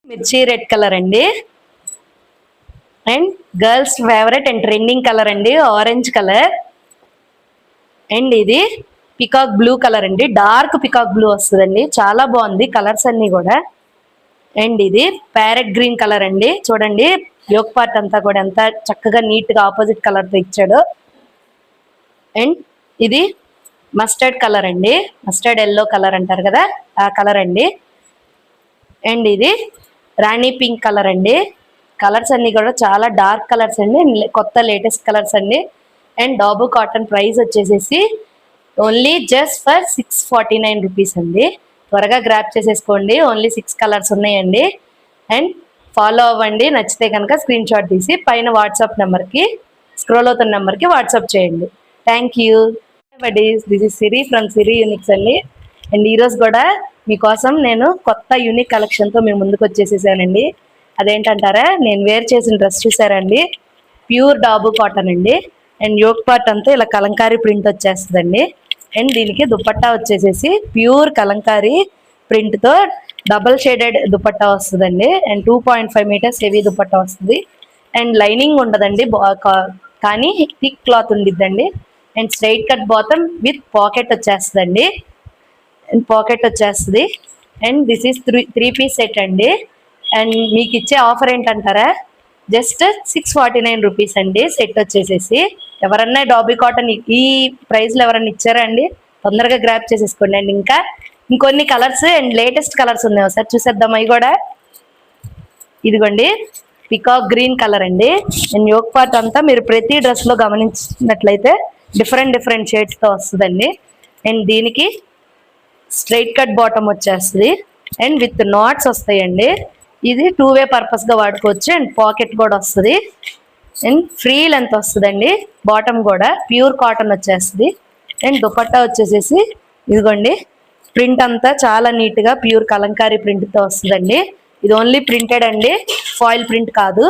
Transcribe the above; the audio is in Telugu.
మిర్చి రెడ్ కలర్ అండి. And girls favourite and trending colour అండి, ఆరెంజ్ కలర్. అండ్ ఇది పికాక్ బ్లూ కలర్ అండి, డార్క్ పికాక్ బ్లూ వస్తుందండి, చాలా బాగుంది కలర్స్ అన్ని కూడా. అండ్ ఇది ప్యారెట్ గ్రీన్ కలర్ అండి, చూడండి యోక్ పార్ట్ అంతా కూడా ఎంత చక్కగా నీట్ గా ఆపోజిట్ కలర్ తో ఇచ్చాడు. అండ్ ఇది మస్టర్డ్ కలర్ అండి, మస్టర్డ్ ఎల్లో కలర్ అంటారు కదా ఆ కలర్ అండి. అండ్ ఇది రాణి పింక్ కలర్ అండి. కలర్స్ అన్ని కూడా చాలా డార్క్ కలర్స్ అండి, కొత్త లేటెస్ట్ కలర్స్ అండి. అండ్ డాబు కాటన్ ప్రైస్ వచ్చేసేసి ఓన్లీ జస్ట్ ఫర్ 649 రూపీస్ అండి. త్వరగా గ్రాప్ చేసేసుకోండి, ఓన్లీ 6 కలర్స్ ఉన్నాయండి. అండ్ ఫాలో అవ్వండి, నచ్చితే కనుక స్క్రీన్ షాట్ తీసి పైన వాట్సాప్ నెంబర్కి, స్క్రోల్ అవుతున్న నెంబర్కి వాట్సాప్ చేయండి. Thank you. This is Siri from Siri Unix అండి. అండ్ ఈరోజు కూడా మీకోసం నేను కొత్త యూనిక్ కలెక్షన్తో మేము ముందుకు వచ్చేసేసానండి. అదేంటంటారా, నేను వేర్ చేసిన డ్రెస్ చూసారండి, ప్యూర్ డాబు కాటన్ అండి. అండ్ యోక్ పార్ట్ అంతా ఇలా కలంకారీ ప్రింట్ వచ్చేస్తుందండి. అండ్ దీనికి దుపట్టా వచ్చేసేసి ప్యూర్ కలంకారీ ప్రింట్తో డబల్ షేడెడ్ దుపట్టా వస్తుందండి. అండ్ 2.5 మీటర్స్ హెవీ దుపట్టా వస్తుంది. అండ్ లైనింగ్ ఉండదండి, కానీ థిక్ క్లాత్ ఉండిద్దండి. And straight cut bottom with pocket వచ్చేస్తుందండి, అండ్ పాకెట్ వచ్చేస్తుంది. And this is three piece set అండి. అండ్ మీకు ఇచ్చే ఆఫర్ ఏంటంటారా, జస్ట్ 649 రూపీస్ అండి సెట్ వచ్చేసేసి. ఎవరన్నా డాబీ కాటన్ ఈ ప్రైస్లో ఎవరన్నా ఇచ్చారా అండి, తొందరగా గ్రాప్ చేసేసుకోండి. అండ్ ఇంకా ఇంకొన్ని కలర్స్ అండ్ లేటెస్ట్ కలర్స్ ఉన్నాయి, ఒకసారి చూసేద్దాం అవి కూడా. ఇదిగోండి పికాక్ గ్రీన్ కలర్ అండి. అండ్ యోక్ పార్ట్ అంతా మీరు ప్రతి డ్రెస్లో గమనించినట్లయితే డిఫరెంట్ షేడ్స్తో వస్తుందండి. అండ్ దీనికి స్ట్రైట్ కట్ బాటమ్ వచ్చేస్తుంది అండ్ విత్ నాట్స్ వస్తాయండి. ఇది 2 వే పర్పస్గా వాడుకోవచ్చు. అండ్ పాకెట్ కూడా వస్తుంది. అండ్ ఫ్రీ లెంత్ వస్తుందండి, బాటమ్ కూడా ప్యూర్ కాటన్ వచ్చేస్తుంది. అండ్ దుపట్టా వచ్చేసేసి ఇదిగోండి, ప్రింట్ అంతా చాలా నీట్గా ప్యూర్ కలంకారీ ప్రింట్తో వస్తుందండి. ఇది ఓన్లీ ప్రింటెడ్ అండి, ఫాయిల్ ప్రింట్ కాదు.